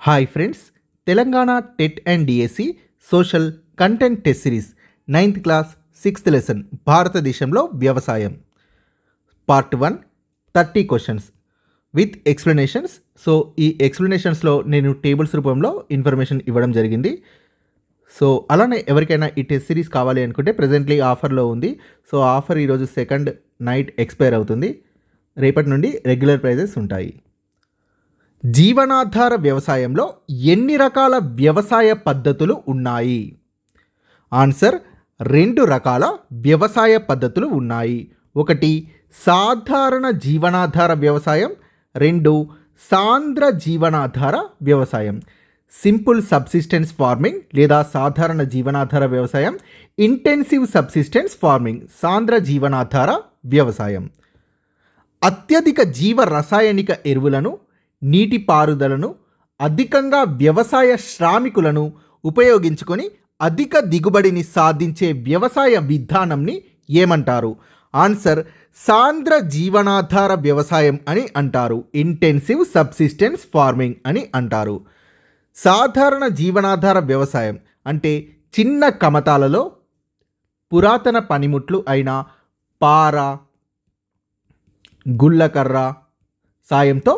Hi friends, Telangana TET and DSC social content test series 9th class 6th lesson భారతదేశంలో వ్యవసాయం part 1 30 questions with explanations. So ఈ ఎక్స్ప్లెనేషన్స్లో నేను tables రూపంలో information ఇవ్వడం జరిగింది. సో అలానే ఎవరికైనా ఈ టెస్ట్ సిరీస్ కావాలి అనుకుంటే ప్రజెంట్లీ ఆఫర్లో ఉంది. సో ఆఫర్ ఈరోజు 2nd నైట్ ఎక్స్పైర్ అవుతుంది. రేపటి నుండి రెగ్యులర్ ప్రైజెస్ ఉంటాయి. జీవనాధార వ్యవసాయంలో ఎన్ని రకాల వ్యవసాయ పద్ధతులు ఉన్నాయి? ఆన్సర్, 2 రకాల వ్యవసాయ పద్ధతులు ఉన్నాయి. 1 సాధారణ జీవనాధార వ్యవసాయం, 2 సాంద్ర జీవనాధార వ్యవసాయం. సింపుల్ సబ్సిస్టెన్స్ ఫార్మింగ్ లేదా సాధారణ జీవనాధార వ్యవసాయం, ఇంటెన్సివ్ సబ్సిస్టెన్స్ ఫార్మింగ్ సాంద్ర జీవనాధార వ్యవసాయం. అత్యధిక జీవ రసాయనిక ఎరువులను, నీటిపారుదలను, అధికంగా వ్యవసాయ శ్రామికులను ఉపయోగించుకొని అధిక దిగుబడిని సాధించే వ్యవసాయ విధానంని ఏమంటారు? ఆన్సర్, సాంద్ర జీవనాధార వ్యవసాయం అని అంటారు. ఇంటెన్సివ్ సబ్సిస్టెన్స్ ఫార్మింగ్ అని అంటారు. సాధారణ జీవనాధార వ్యవసాయం అంటే చిన్న కమతాలలో పురాతన పనిముట్లు అయిన పార, గుళ్ళకర్ర సాయంతో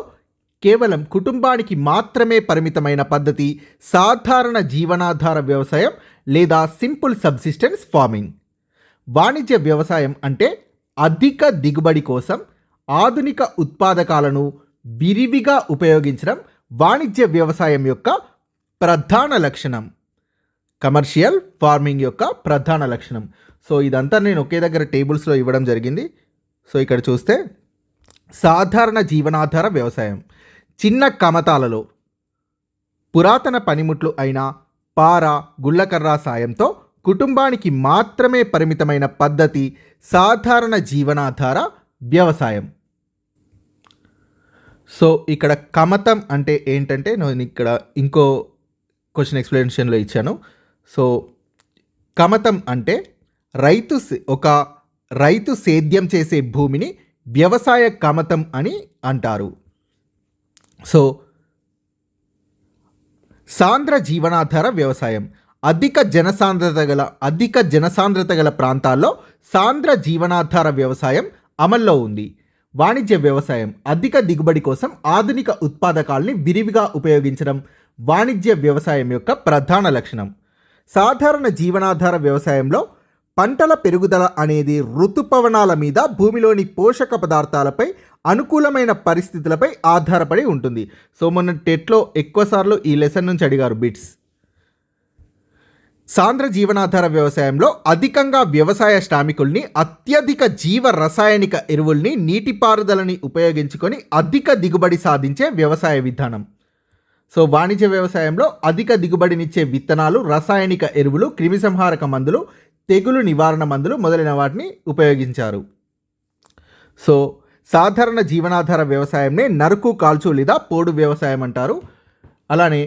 కేవలం కుటుంబానికి మాత్రమే పరిమితమైన పద్ధతి సాధారణ జీవనాధార వ్యవసాయం లేదా సింపుల్ సబ్సిస్టెన్స్ ఫార్మింగ్. వాణిజ్య వ్యవసాయం అంటే అధిక దిగుబడి కోసం ఆధునిక ఉత్పాదకాలను విరివిగా ఉపయోగించడం వాణిజ్య వ్యవసాయం యొక్క ప్రధాన లక్షణం. కమర్షియల్ ఫార్మింగ్ యొక్క ప్రధాన లక్షణం. సో ఇదంతా నేను ఒకే దగ్గర టేబుల్స్లో ఇవ్వడం జరిగింది. సో ఇక్కడ చూస్తే సాధారణ జీవనాధార వ్యవసాయం చిన్న కమతాలలో పురాతన పనిముట్లు అయిన పార, గుళ్ళకర్ర సాయంతో కుటుంబానికి మాత్రమే పరిమితమైన పద్ధతి సాధారణ జీవనాధార వ్యవసాయం. సో ఇక్కడ కమతం అంటే ఏంటంటే నేను ఇక్కడ ఇంకో క్వశ్చన్ ఎక్స్ప్లెనేషన్లో ఇచ్చాను. సో కమతం అంటే ఒక రైతు సేద్యం చేసే భూమిని వ్యవసాయ కమతం అని అంటారు. సో సాంద్ర జీవనాధార వ్యవసాయం అధిక జనసాంద్రత గల ప్రాంతాల్లో సాంద్ర జీవనాధార వ్యవసాయం అమల్లో ఉంది. వాణిజ్య వ్యవసాయం అధిక దిగుబడి కోసం ఆధునిక ఉత్పాదకాల్ని విరివిగా ఉపయోగించడం వాణిజ్య వ్యవసాయం యొక్క ప్రధాన లక్షణం. సాధారణ జీవనాధార వ్యవసాయంలో పంటల పెరుగుదల అనేది ఋతుపవనాల మీద, భూమిలోని పోషక పదార్థాలపై, అనుకూలమైన పరిస్థితులపై ఆధారపడి ఉంటుంది. సో మొన్న టెట్లో ఎక్కువసార్లు ఈ లెసన్ నుంచి అడిగారు బిట్స్. సాంద్ర జీవనాధార వ్యవసాయంలో అధికంగా వ్యవసాయ శ్రామికుల్ని, అత్యధిక జీవ రసాయనిక ఎరువుల్ని, నీటిపారుదలని ఉపయోగించుకొని అధిక దిగుబడి సాధించే వ్యవసాయ విధానం. సో వాణిజ్య వ్యవసాయంలో అధిక దిగుబడినిచ్చే విత్తనాలు, రసాయనిక ఎరువులు, క్రిమిసంహారక మందులు, తెగులు నివారణ మందులు మొదలైన వాటిని ఉపయోగించారు. సో సాధారణ జీవనాధార వ్యవసాయంనే నరుకు, కాల్చు లేదా పోడు వ్యవసాయం అంటారు. అలానే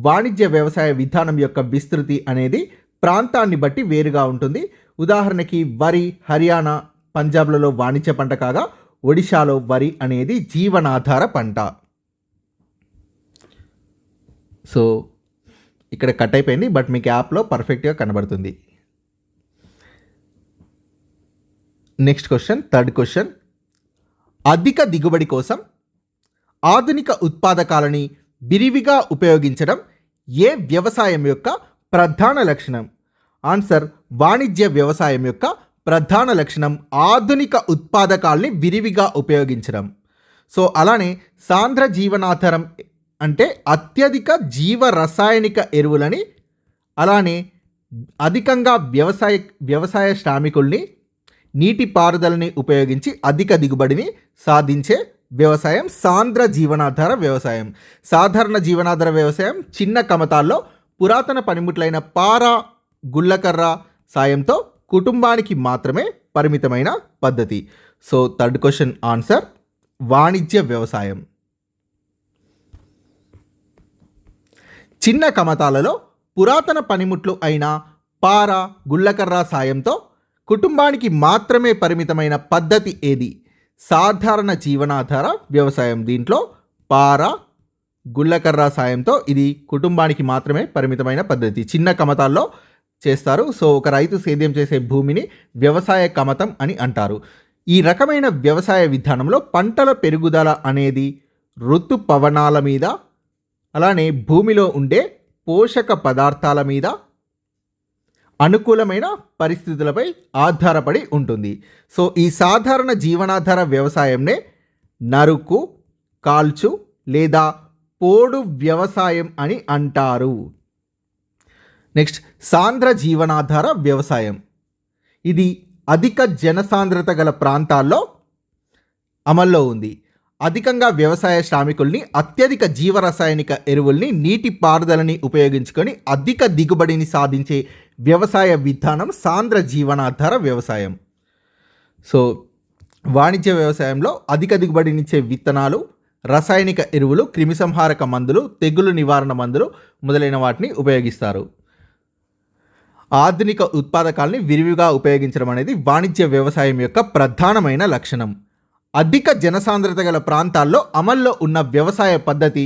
వాణిజ్య వ్యవసాయ విధానం యొక్క విస్తృతి అనేది ప్రాంతాన్ని బట్టి వేరుగా ఉంటుంది. ఉదాహరణకి వరి హర్యానా, పంజాబ్లలో వాణిజ్య పంట కాగా ఒడిశాలో వరి అనేది జీవనాధార పంట. సో ఇక్కడ కట్ అయిపోయింది, బట్ మీకు యాప్లో పర్ఫెక్ట్గా కనబడుతుంది. Next question, 3rd question. అధిక దిగుబడి కోసం ఆధునిక ఉత్పాదకాలని విరివిగా ఉపయోగించడం ఏ వ్యవసాయం యొక్క ప్రధాన లక్షణం? ఆన్సర్, వాణిజ్య వ్యవసాయం యొక్క ప్రధాన లక్షణం ఆధునిక ఉత్పాదకాల్ని విరివిగా ఉపయోగించడం. సో అలానే సాంద్ర జీవనాధారం అంటే అత్యధిక జీవ రసాయనిక ఎరువులని, అలానే అధికంగా వ్యవసాయ శ్రామికుల్ని, నీటిపారుదలని ఉపయోగించి అధిక దిగుబడిని సాధించే వ్యవసాయం సాంద్ర జీవనాధార వ్యవసాయం. సాధారణ జీవనాధార వ్యవసాయం చిన్న కమతాల్లో పురాతన పనిముట్లైన పార, గుళ్ళకర్ర సాయంతో కుటుంబానికి మాత్రమే పరిమితమైన పద్ధతి. సో 3rd క్వశ్చన్ ఆన్సర్, వాణిజ్య వ్యవసాయం. చిన్న కమతాలలో పురాతన పనిముట్లు అయిన పార, గుళ్ళకర్ర సాయంతో కుటుంబానికి మాత్రమే పరిమితమైన పద్ధతి ఏది? సాధారణ జీవనాధార వ్యవసాయం. దీంట్లో పార, గుళ్ళకర్ర సాయంతో ఇది కుటుంబానికి మాత్రమే పరిమితమైన పద్ధతి. చిన్న కమతాల్లో చేస్తారు. సో ఒక రైతు సేద్యం చేసే భూమిని వ్యవసాయ కమతం అని అంటారు. ఈ రకమైన వ్యవసాయ విధానంలో పంటల పెరుగుదల అనేది ఋతుపవనాల మీద, అలానే భూమిలో ఉండే పోషక పదార్థాల మీద, అనుకూలమైన పరిస్థితులపై ఆధారపడి ఉంటుంది. సో ఈ సాధారణ జీవనాధార వ్యవసాయంనే నరుకు, కాల్చు లేదా పోడు వ్యవసాయం అని అంటారు. నెక్స్ట్ సాంద్ర జీవనాధార వ్యవసాయం. ఇది అధిక జనసాంద్రత గల ప్రాంతాల్లో అమల్లో ఉంది. అధికంగా వ్యవసాయ శ్రామికుల్ని, అత్యధిక జీవరసాయనిక ఎరువుల్ని, నీటి పారుదలని ఉపయోగించుకొని అధిక దిగుబడిని సాధించే వ్యవసాయ విధానం సాంద్ర జీవనాధార వ్యవసాయం. సో వాణిజ్య వ్యవసాయంలో అధిక దిగుబడినిచ్చే విత్తనాలు, రసాయనిక ఎరువులు, క్రిమిసంహారక మందులు, తెగులు నివారణ మందులు మొదలైన వాటిని ఉపయోగిస్తారు. ఆధునిక ఉత్పాదకాల్ని విరివిగా ఉపయోగించడం అనేది వాణిజ్య వ్యవసాయం యొక్క ప్రధానమైన లక్షణం. అధిక జనసాంద్రత గల ప్రాంతాల్లో అమల్లో ఉన్న వ్యవసాయ పద్ధతి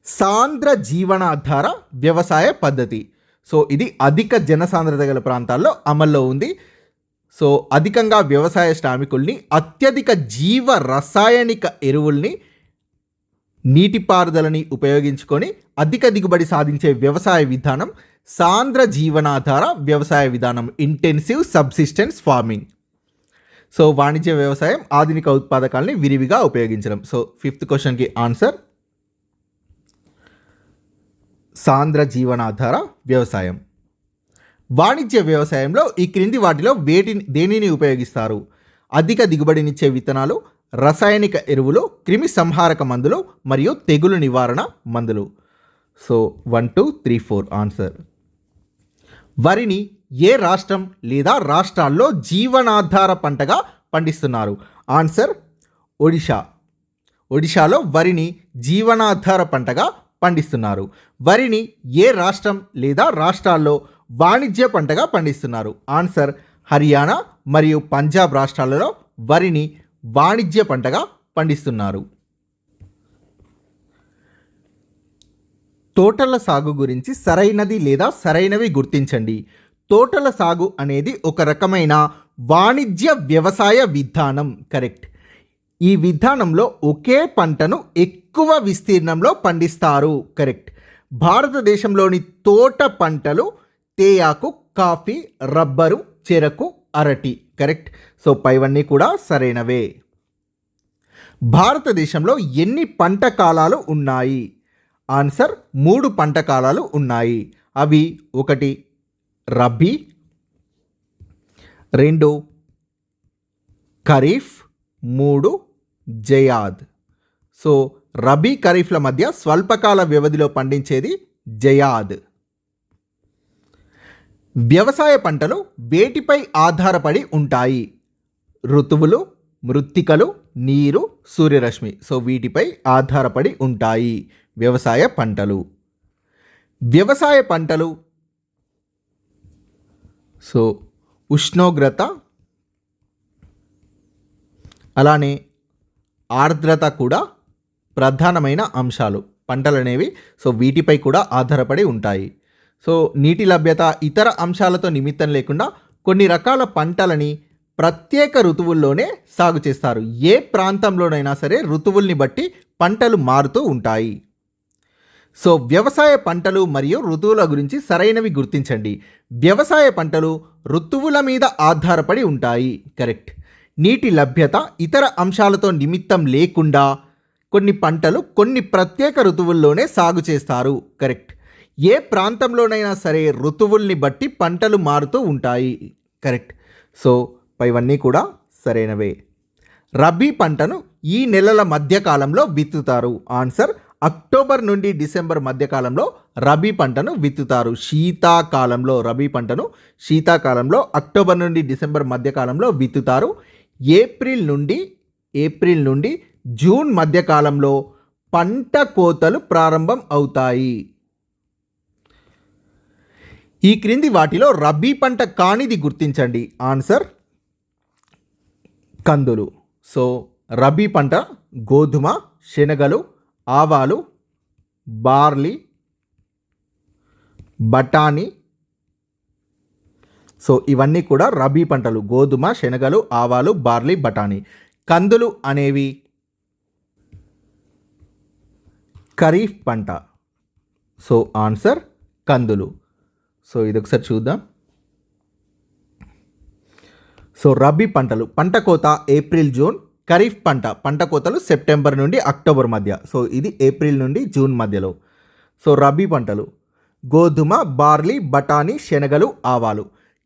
సాంద్ర జీవనాధార వ్యవసాయ పద్ధతి. సో ఇది అధిక జనసాంద్రత గల ప్రాంతాల్లో అమల్లో ఉంది. సో అధికంగా వ్యవసాయ శ్రామికుల్ని, అత్యధిక జీవ రసాయనిక ఎరువుల్ని, నీటిపారుదలని ఉపయోగించుకొని అధిక దిగుబడి సాధించే వ్యవసాయ విధానం సాంద్ర జీవనాధార వ్యవసాయ విధానం, ఇంటెన్సివ్ సబ్సిస్టెన్స్ ఫార్మింగ్. సో వాణిజ్య వ్యవసాయం ఆధునిక ఉత్పాదకాలని విరివిగా ఉపయోగించడం. సో 5th క్వశ్చన్కి ఆన్సర్ సాంద్ర జీవనాధార వ్యవసాయం. వాణిజ్య వ్యవసాయంలో ఈ క్రింది వాటిలో దేనిని ఉపయోగిస్తారు? అధిక దిగుబడినిచ్చే విత్తనాలు, రసాయనిక ఎరువులు, క్రిమి సంహారక మందులు మరియు తెగులు నివారణ మందులు. So 1, 2, 3, 4 answer. వరిని ఏ రాష్ట్రం లేదా రాష్ట్రాల్లో జీవనాధార పంటగా పండిస్తున్నారు? ఆన్సర్ ఒడిషా. ఒడిషాలో వరిని జీవనాధార పంటగా పండిస్తున్నారు. వరిని ఏ రాష్ట్రం లేదా రాష్ట్రాల్లో వాణిజ్య పంటగా పండిస్తున్నారు? ఆన్సర్ హర్యానా మరియు పంజాబ్ రాష్ట్రాలలో వరిని వాణిజ్య పంటగా పండిస్తున్నారు. తోటల సాగు గురించి సరైనది లేదా సరైనవి గుర్తించండి. తోటల సాగు అనేది ఒక రకమైన వాణిజ్య వ్యవసాయ విధానం. కరెక్ట్. ఈ విధానంలో ఒకే పంటను ఎక్కువ విస్తీర్ణంలో పండిస్తారు. కరెక్ట్. భారతదేశంలోని తోట పంటలు తేయాకు, కాఫీ, రబ్బరు, చెరకు, అరటి. కరెక్ట్. సో పైవన్నీ కూడా సరైనవే. భారతదేశంలో ఎన్ని పంట కాలాలు ఉన్నాయి? ఆన్సర్ 3 పంట కాలాలు ఉన్నాయి. అవి 1 రబీ, 2 ఖరీఫ్, 3 జయాద్. సో రబీ, ఖరీఫ్ల మధ్య స్వల్పకాల వ్యవధిలో పండించేది జయాద్. వ్యవసాయ పంటలు వేటిపై ఆధారపడి ఉంటాయి? ఋతువులు, మృత్తికలు, నీరు, సూర్యరశ్మి. సో వీటిపై ఆధారపడి ఉంటాయి వ్యవసాయ పంటలు. వ్యవసాయ పంటలు సో ఉష్ణోగ్రత, అలానే ఆర్ద్రత కూడా ప్రధానమైన అంశాలు పంటలనేవి. సో వీటిపై కూడా ఆధారపడి ఉంటాయి. సో నీటి లభ్యత, ఇతర అంశాలతో నిమిత్తం లేకుండా కొన్ని రకాల పంటలని ప్రత్యేక ఋతువుల్లోనే సాగు చేస్తారు. ఏ ప్రాంతంలోనైనా సరే ఋతువుల్ని బట్టి పంటలు మారుతూ ఉంటాయి. సో వ్యవసాయ పంటలు మరియు ఋతువుల గురించి సరైనవి గుర్తించండి. వ్యవసాయ పంటలు ఋతువుల మీద ఆధారపడి ఉంటాయి. కరెక్ట్. నీటి లభ్యత, ఇతర అంశాలతో నిమిత్తం లేకుండా కొన్ని పంటలు కొన్ని ప్రత్యేక ఋతువుల్లోనే సాగు చేస్తారు. కరెక్ట్. ఏ ప్రాంతంలోనైనా సరే ఋతువుల్ని బట్టి పంటలు మారుతూ ఉంటాయి. కరెక్ట్. సో పైవన్నీ కూడా సరైనవే. రబీ పంటను ఈ నెలల మధ్యకాలంలో విత్తుతారు. ఆన్సర్ అక్టోబర్ నుండి డిసెంబర్ మధ్యకాలంలో రబీ పంటను విత్తుతారు. శీతాకాలంలో రబీ పంటను శీతాకాలంలో అక్టోబర్ నుండి డిసెంబర్ మధ్యకాలంలో విత్తుతారు. ఏప్రిల్ నుండి జూన్ మధ్యకాలంలో పంట కోతలు ప్రారంభం అవుతాయి. ఈ క్రింది వాటిలో రబీ పంట కానిది గుర్తించండి. ఆన్సర్ కందులు. సో రబీ పంట గోధుమ, శనగలు, ఆవాలు, బార్లీ, బఠానీ. సో ఇవన్నీ కూడా రబీ పంటలు. గోధుమ, శనగలు, ఆవాలు, బార్లీ, బఠానీ. కందులు అనేవి ఖరీఫ్ పంట. సో ఆన్సర్ కందులు. సో ఇది ఒకసారి చూద్దాం. సో రబీ పంటలు పంట కోత ఏప్రిల్ జూన్. ఖరీఫ్ పంట కోతలు సెప్టెంబర్ నుండి అక్టోబర్ మధ్య. సో ఇది ఏప్రిల్ నుండి జూన్ మధ్యలో. సో రబీ పంటలు గోధుమ, బార్లీ, బఠానీ, శనగలు, ఆవాలు.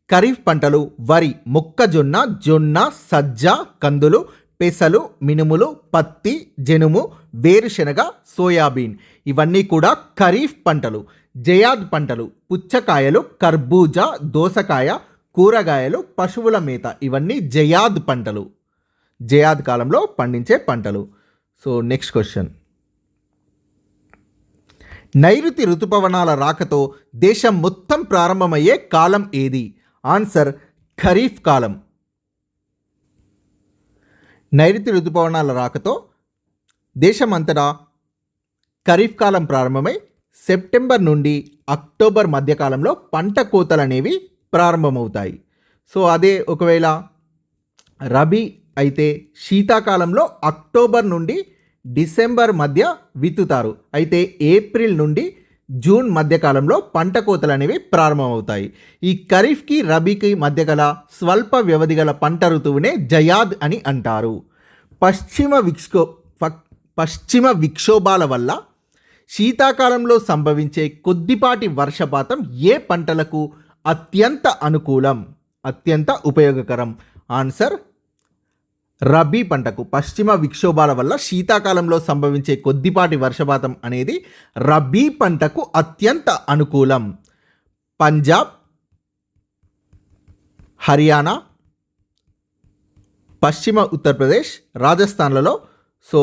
ఖరీఫ్ పంటలు వరి, మొక్కజొన్న, జొన్న, సజ్జ, కందులు, పెసలు, మినుములు, పత్తి, జనుము, వేరుశెనగ, సోయాబీన్. ఇవన్నీ కూడా ఖరీఫ్ పంటలు. జయాద్ పంటలు పుచ్చకాయలు, కర్బూజా, దోసకాయ, కూరగాయలు, పశువుల మేత. ఇవన్నీ జయాద్ పంటలు, జయాద్ కాలంలో పండించే పంటలు. So next question. నైరుతి ఋతుపవనాల రాకతో దేశం మొత్తం ప్రారంభమయ్యే కాలం ఏది? ఆన్సర్ ఖరీఫ్ కాలం. నైరుతి ఋతుపవనాల రాకతో దేశమంతటా ఖరీఫ్ కాలం ప్రారంభమై సెప్టెంబర్ నుండి అక్టోబర్ మధ్యకాలంలో పంట కోతలు అనేవి ప్రారంభమవుతాయి. సో అదే ఒకవేళ రబీ అయితే శీతాకాలంలో అక్టోబర్ నుండి డిసెంబర్ మధ్య విత్తుతారు. అయితే ఏప్రిల్ నుండి జూన్ మధ్యకాలంలో పంట కోతలు అనేవి ప్రారంభమవుతాయి. ఈ ఖరీఫ్కి రబీకి మధ్య గల స్వల్ప వ్యవధి గల పంట ఋతువునే జయాద్ అని అంటారు. పశ్చిమ విక్షోభాల వల్ల శీతాకాలంలో సంభవించే కొద్దిపాటి వర్షపాతం ఏ పంటలకు అత్యంత అనుకూలం, అత్యంత ఉపయోగకరం? ఆన్సర్ రబీ పంటకు. పశ్చిమ విక్షోభాల వల్ల శీతాకాలంలో సంభవించే కొద్దిపాటి వర్షపాతం అనేది రబీ పంటకు అత్యంత అనుకూలం. పంజాబ్, హర్యానా, పశ్చిమ ఉత్తరప్రదేశ్, రాజస్థాన్లలో సో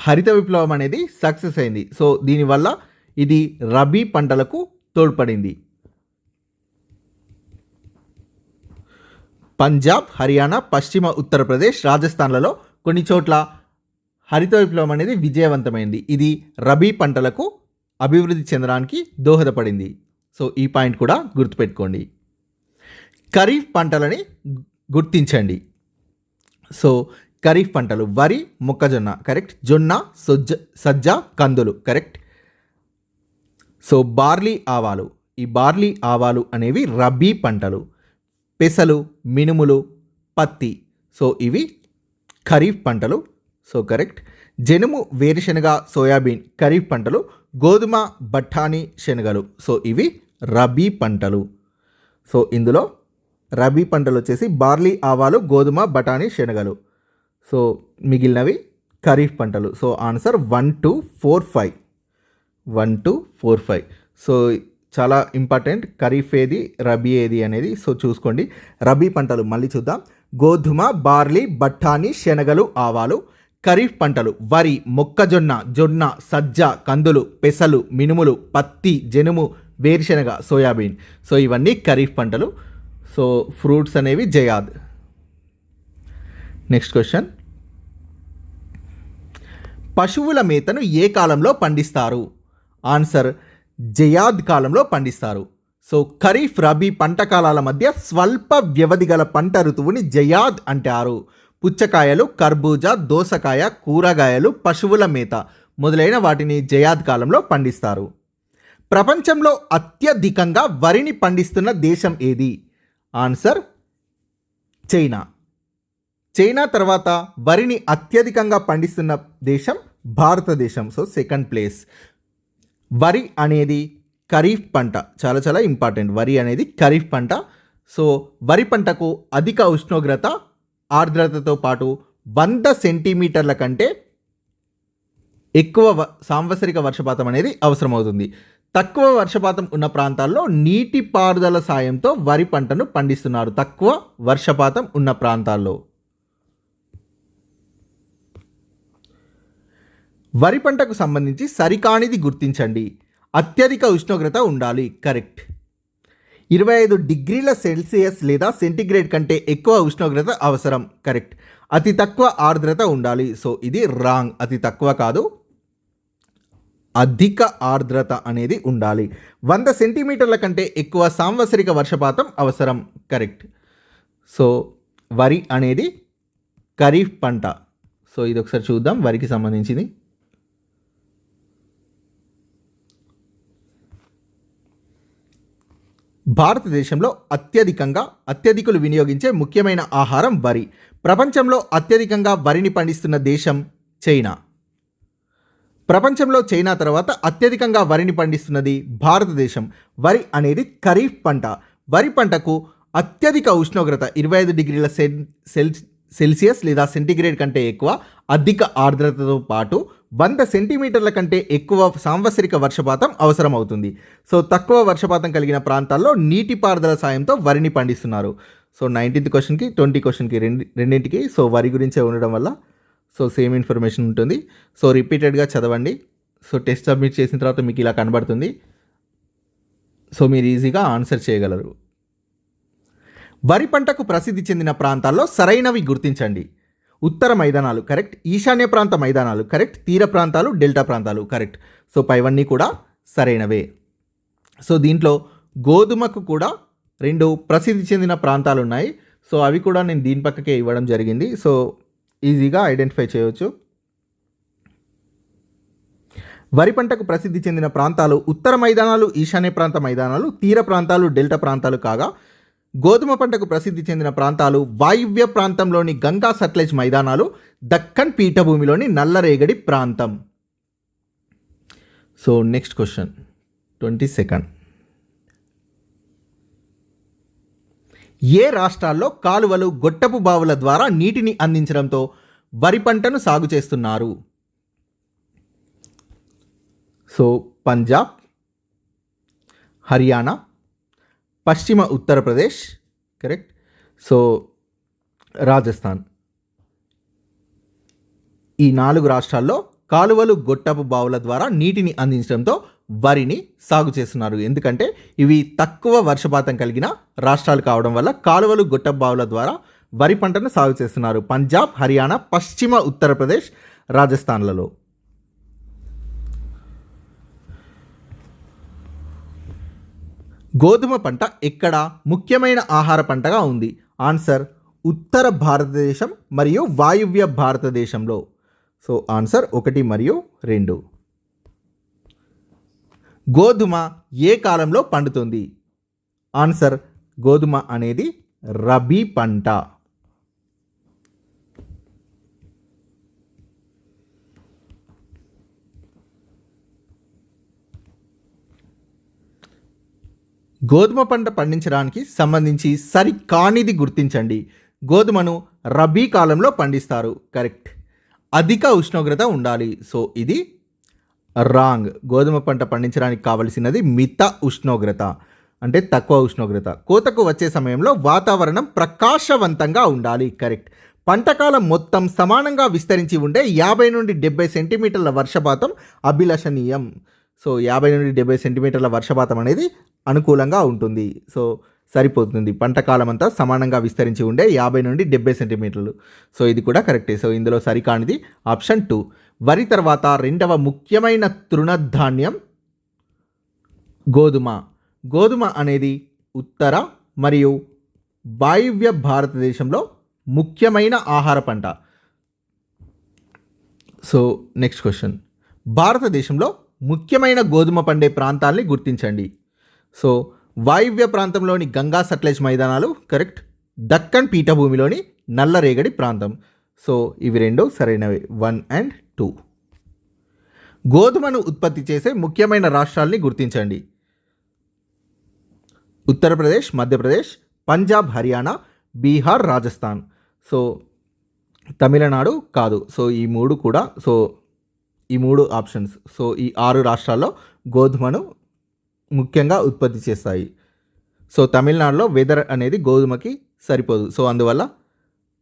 హరిత విప్లవం అనేది సక్సెస్ అయింది. సో దీనివల్ల ఇది రబీ పంటలకు తోడ్పడింది. పంజాబ్, హర్యానా, పశ్చిమ ఉత్తరప్రదేశ్, రాజస్థాన్లలో కొన్ని చోట్ల హరిత విప్లవం అనేది విజయవంతమైంది. ఇది రబీ పంటలకు అభివృద్ధి చెందడానికి దోహదపడింది. సో ఈ పాయింట్ కూడా గుర్తుపెట్టుకోండి. ఖరీఫ్ పంటలని గుర్తించండి. సో ఖరీఫ్ పంటలు వరి, మొక్కజొన్న కరెక్ట్. జొన్న, సజ్జ, కందులు కరెక్ట్. సో బార్లీ, ఆవాలు. ఈ బార్లీ, ఆవాలు అనేవి రబీ పంటలు. పెసలు, మినుములు, పత్తి. సో ఇవి ఖరీఫ్ పంటలు. So correct. జనుము, వేరుశెనగ, సోయాబీన్ ఖరీఫ్ పంటలు. గోధుమ, బఠానీ, శనగలు. సో ఇవి రబీ పంటలు. సో ఇందులో రబీ పంటలు వచ్చేసి బార్లీ, ఆవాలు, గోధుమ, బఠానీ, శనగలు. సో మిగిలినవి ఖరీఫ్ పంటలు. So answer 1, 2, 4, 5. 1, 2, 4, 5. సో చాలా ఇంపార్టెంట్ ఖరీఫ్ ఏది, రబీ ఏది అనేది. సో చూసుకోండి. రబీ పంటలు మళ్ళీ చూద్దాం. గోధుమ, బార్లీ, బఠానీ, శనగలు, ఆవాలు. ఖరీఫ్ పంటలు వరి, మొక్కజొన్న, జొన్న, సజ్జ, కందులు, పెసలు, మినుములు, పత్తి, జనుము, వేరుశెనగ, సోయాబీన్. సో ఇవన్నీ ఖరీఫ్ పంటలు. సో ఫ్రూట్స్ అనేవి జయాద్. Next question. పశువుల మేతను ఏ కాలంలో పండిస్తారు? ఆన్సర్ జయాద్ కాలంలో పండిస్తారు. సో ఖరీఫ్, రబీ పంట కాలాల మధ్య స్వల్ప వ్యవధి గల పంట ఋతువుని జయాద్ అంటారు. పుచ్చకాయలు, కర్బూజా, దోసకాయ, కూరగాయలు, పశువుల మేత మొదలైన వాటిని జయాద్ కాలంలో పండిస్తారు. ప్రపంచంలో అత్యధికంగా వరిని పండిస్తున్న దేశం ఏది? Answer China. చైనా తర్వాత వరిని అత్యధికంగా పండిస్తున్న దేశం భారతదేశం. So second place. వరి అనేది ఖరీఫ్ పంట. చాలా చాలా ఇంపార్టెంట్. వరి అనేది ఖరీఫ్ పంట. సో వరి పంటకు అధిక ఉష్ణోగ్రత, ఆర్ద్రతతో పాటు 100 సెంటీమీటర్ల కంటే ఎక్కువ సాంవత్సరిక వర్షపాతం అనేది అవసరమవుతుంది. తక్కువ వర్షపాతం ఉన్న ప్రాంతాల్లో నీటిపారుదల సాయంతో వరి పంటను పండిస్తున్నారు. తక్కువ వర్షపాతం ఉన్న ప్రాంతాల్లో వరి పంటకు సంబంధించి సరికానిది గుర్తించండి. అత్యధిక ఉష్ణోగ్రత ఉండాలి కరెక్ట్. 25 డిగ్రీల సెల్సియస్ లేదా సెంటీగ్రేడ్ కంటే ఎక్కువ ఉష్ణోగ్రత అవసరం కరెక్ట్. అతి తక్కువ ఆర్ద్రత ఉండాలి. సో ఇది రాంగ్. అతి తక్కువ కాదు, అధిక ఆర్ద్రత అనేది ఉండాలి. 100 సెంటీమీటర్ల కంటే ఎక్కువ సాంవత్సరిక వర్షపాతం అవసరం. కరెక్ట్. సో వరి అనేది ఖరీఫ్ పంట. సో ఇది ఒకసారి చూద్దాం వరికి సంబంధించింది. భారతదేశంలో అత్యధికులు వినియోగించే ముఖ్యమైన ఆహారం వరి. ప్రపంచంలో అత్యధికంగా వరిని పండిస్తున్న దేశం చైనా. ప్రపంచంలో చైనా తర్వాత అత్యధికంగా వరిని పండిస్తున్నది భారతదేశం. వరి అనేది ఖరీఫ్ పంట. వరి పంటకు అత్యధిక ఉష్ణోగ్రత 25 డిగ్రీల సెల్సియస్ లేదా సెంటీగ్రేడ్ కంటే ఎక్కువ, అధిక ఆర్ద్రతతో పాటు 100 సెంటీమీటర్ల కంటే ఎక్కువ సాంవత్సరిక వర్షపాతం అవసరమవుతుంది. సో తక్కువ వర్షపాతం కలిగిన ప్రాంతాల్లో నీటిపారుదల సాయంతో వరిని పండిస్తున్నారు. సో 19th క్వశ్చన్కి 20 క్వశ్చన్కి రెండింటికి సో వరి గురించే ఉండడం వల్ల సో సేమ్ ఇన్ఫర్మేషన్ ఉంటుంది. సో రిపీటెడ్గా చదవండి. సో టెస్ట్ సబ్మిట్ చేసిన తర్వాత మీకు ఇలా కనబడుతుంది. సో మీరు ఈజీగా ఆన్సర్ చేయగలరు. వరి పంటకు ప్రసిద్ధి చెందిన ప్రాంతాల్లో సరైనవి గుర్తించండి. ఉత్తర మైదానాలు కరెక్ట్, ఈశాన్య ప్రాంత మైదానాలు కరెక్ట్, తీర ప్రాంతాలు, డెల్టా ప్రాంతాలు కరెక్ట్. సో పైవన్నీ కూడా సరైనవే. సో దీంట్లో గోధుమకు కూడా 2 ప్రసిద్ధి చెందిన ప్రాంతాలు ఉన్నాయి. సో అవి కూడా నేను దీని పక్కకే ఇవ్వడం జరిగింది. సో ఈజీగా ఐడెంటిఫై చేయవచ్చు. వరి పంటకు ప్రసిద్ధి చెందిన ప్రాంతాలు ఉత్తర మైదానాలు, ఈశాన్య ప్రాంత మైదానాలు, తీర ప్రాంతాలు, డెల్టా ప్రాంతాలు కాగా గోధుమ పంటకు ప్రసిద్ధి చెందిన ప్రాంతాలు వాయువ్య ప్రాంతంలోని గంగా సట్లెజ్ మైదానాలు, దక్కన్ పీఠభూమిలోని నల్లరేగడి ప్రాంతం. So next question 22nd. ఏ రాష్ట్రాల్లో కాలువలు, గొట్టపు బావుల ద్వారా నీటిని అందించడంతో వరి పంటను సాగు చేస్తున్నారు? సో పంజాబ్, హర్యానా, పశ్చిమ ఉత్తరప్రదేశ్ కరెక్ట్, సో రాజస్థాన్. ఈ 4 రాష్ట్రాల్లో కాలువలు, గొట్టపు బావుల ద్వారా నీటిని అందించడంతో వరిని సాగు చేస్తున్నారు. ఎందుకంటే ఇవి తక్కువ వర్షపాతం కలిగిన రాష్ట్రాలు కావడం వల్ల కాలువలు, గొట్టపు బావుల ద్వారా వరి పంటను సాగు చేస్తున్నారు. పంజాబ్, హర్యానా, పశ్చిమ ఉత్తరప్రదేశ్, రాజస్థాన్లలో. గోధుమ పంట ఎక్కడ ముఖ్యమైన ఆహార పంటగా ఉంది? ఆన్సర్ ఉత్తర భారతదేశం మరియు వాయువ్య భారతదేశంలో. సో ఆన్సర్ 1 మరియు 2. గోధుమ ఏ కాలంలో పండుతుంది? ఆన్సర్ గోధుమ అనేది రబీ పంట. గోధుమ పంట పండించడానికి సంబంధించి సరికానిది గుర్తించండి. గోధుమను రబీ కాలంలో పండిస్తారు కరెక్ట్. అధిక ఉష్ణోగ్రత ఉండాలి. సో ఇది రాంగ్. గోధుమ పంట పండించడానికి కావలసినది మిత ఉష్ణోగ్రత, అంటే తక్కువ ఉష్ణోగ్రత. కోతకు వచ్చే సమయంలో వాతావరణం ప్రకాశవంతంగా ఉండాలి కరెక్ట్. పంటకాలం మొత్తం సమానంగా విస్తరించి ఉండే 50 నుండి 70 సెంటీమీటర్ల వర్షపాతం అభిలషణీయం. సో 50 నుండి 70 సెంటీమీటర్ల వర్షపాతం అనేది అనుకూలంగా ఉంటుంది. సో సరిపోతుంది. పంటకాలం అంతా సమానంగా విస్తరించి ఉండే 50 నుండి 70 సెంటీమీటర్లు. సో ఇది కూడా కరెక్టే. సో ఇందులో సరికానిది ఆప్షన్ 2. వరి తర్వాత 2వ ముఖ్యమైన తృణధాన్యం గోధుమ. గోధుమ అనేది ఉత్తర మరియు వాయువ్య భారతదేశంలో ముఖ్యమైన ఆహార పంట. So next question. భారతదేశంలో ముఖ్యమైన గోధుమ పండే ప్రాంతాల్ని గుర్తించండి. సో వాయువ్య ప్రాంతంలోని గంగా సట్లెజ్ మైదానాలు కరెక్ట్, దక్కన్ పీఠభూమిలోని నల్లరేగడి ప్రాంతం. సో ఇవి 2 సరైనవి 1 and 2. గోధుమను ఉత్పత్తి చేసే ముఖ్యమైన రాష్ట్రాల్ని గుర్తించండి. ఉత్తరప్రదేశ్, మధ్యప్రదేశ్, పంజాబ్, హర్యానా, బీహార్, రాజస్థాన్. సో తమిళనాడు కాదు. సో ఈ 3 కూడా, సో ఈ 3 ఆప్షన్స్. సో ఈ 6 రాష్ట్రాల్లో గోధుమను ముఖ్యంగా ఉత్పత్తి చేస్తాయి. సో తమిళనాడులో వెదర్ అనేది గోధుమకి సరిపోదు. సో అందువల్ల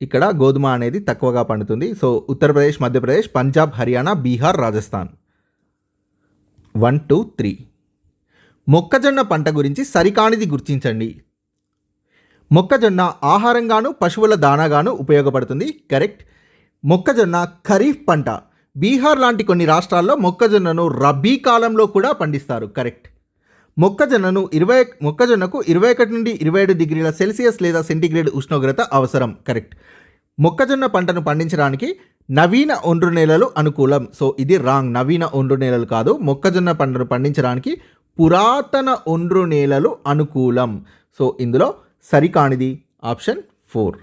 ఇక్కడ గోధుమ అనేది తక్కువగా పండుతుంది. సో ఉత్తరప్రదేశ్, మధ్యప్రదేశ్, పంజాబ్, హర్యానా, బీహార్, రాజస్థాన్. 1, 2, 3. మొక్కజొన్న పంట గురించి సరికానిది గుర్తించండి. మొక్కజొన్న ఆహారంగాను పశువుల దానాగాను ఉపయోగపడుతుంది కరెక్ట్. మొక్కజొన్న ఖరీఫ్ పంట. బీహార్ లాంటి కొన్ని రాష్ట్రాల్లో మొక్కజొన్నను రబీ కాలంలో కూడా పండిస్తారు. కరెక్ట్. మొక్కజొన్నకు 21 నుండి 27 డిగ్రీల సెల్సియస్ లేదా సెంటీగ్రేడ్ ఉష్ణోగ్రత అవసరం. కరెక్ట్. మొక్కజొన్న పంటను పండించడానికి నవీన ఒండ్రు నేలలు అనుకూలం. సో ఇది రాంగ్. నవీన ఒండ్రు నేలలు కాదు. మొక్కజొన్న పంటను పండించడానికి పురాతన ఒండ్రు నేలలు అనుకూలం. సో ఇందులో సరికానిది ఆప్షన్ 4.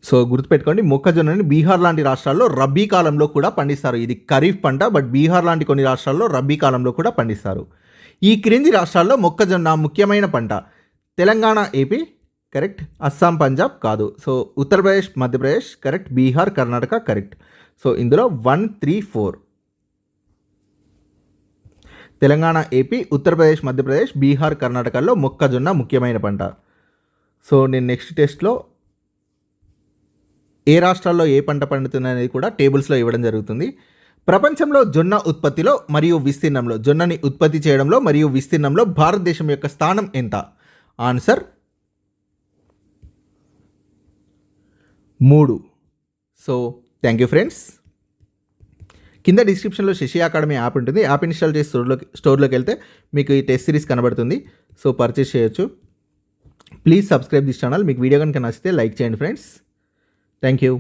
సో గుర్తుపెట్టుకోండి, మొక్కజొన్నని బీహార్ లాంటి రాష్ట్రాల్లో రబీ కాలంలో కూడా పండిస్తారు. ఇది ఖరీఫ్ పంట, బట్ బీహార్ లాంటి కొన్ని రాష్ట్రాల్లో రబీ కాలంలో కూడా పండిస్తారు. ఈ క్రింది రాష్ట్రాల్లో మొక్కజొన్న ముఖ్యమైన పంట. Telangana, AP correct. అస్సాం, పంజాబ్ కాదు. So Uttar Pradesh, Madhya Pradesh correct. Bihar, Karnataka correct. So ఇందులో 1, 3, 4. తెలంగాణ, ఏపీ, ఉత్తరప్రదేశ్, మధ్యప్రదేశ్, బీహార్, కర్ణాటకలో మొక్కజొన్న ముఖ్యమైన పంట. సో నేను నెక్స్ట్ టెస్ట్లో ఏ రాష్ట్రాల్లో ఏ పంట పండుతుంది అనేది కూడా టేబుల్స్లో ఇవ్వడం జరుగుతుంది. ప్రపంచంలో జొన్న ఉత్పత్తిలో మరియు విస్తీర్ణంలో, జొన్నని ఉత్పత్తి చేయడంలో మరియు విస్తీర్ణంలో భారతదేశం యొక్క స్థానం ఎంత? Answer 3. So thank you friends. కింద డిస్క్రిప్షన్లో శశి అకాడమీ యాప్ ఉంటుంది. యాప్ ఇన్స్టాల్ చేసి స్టోర్లోకి వెళ్తే మీకు ఈ టెస్ట్ సిరీస్ కనబడుతుంది. సో పర్చేస్ చేయొచ్చు. Please subscribe this channel. మీకు వీడియో కనుక నచ్చితే లైక్ చేయండి ఫ్రెండ్స్. Thank you.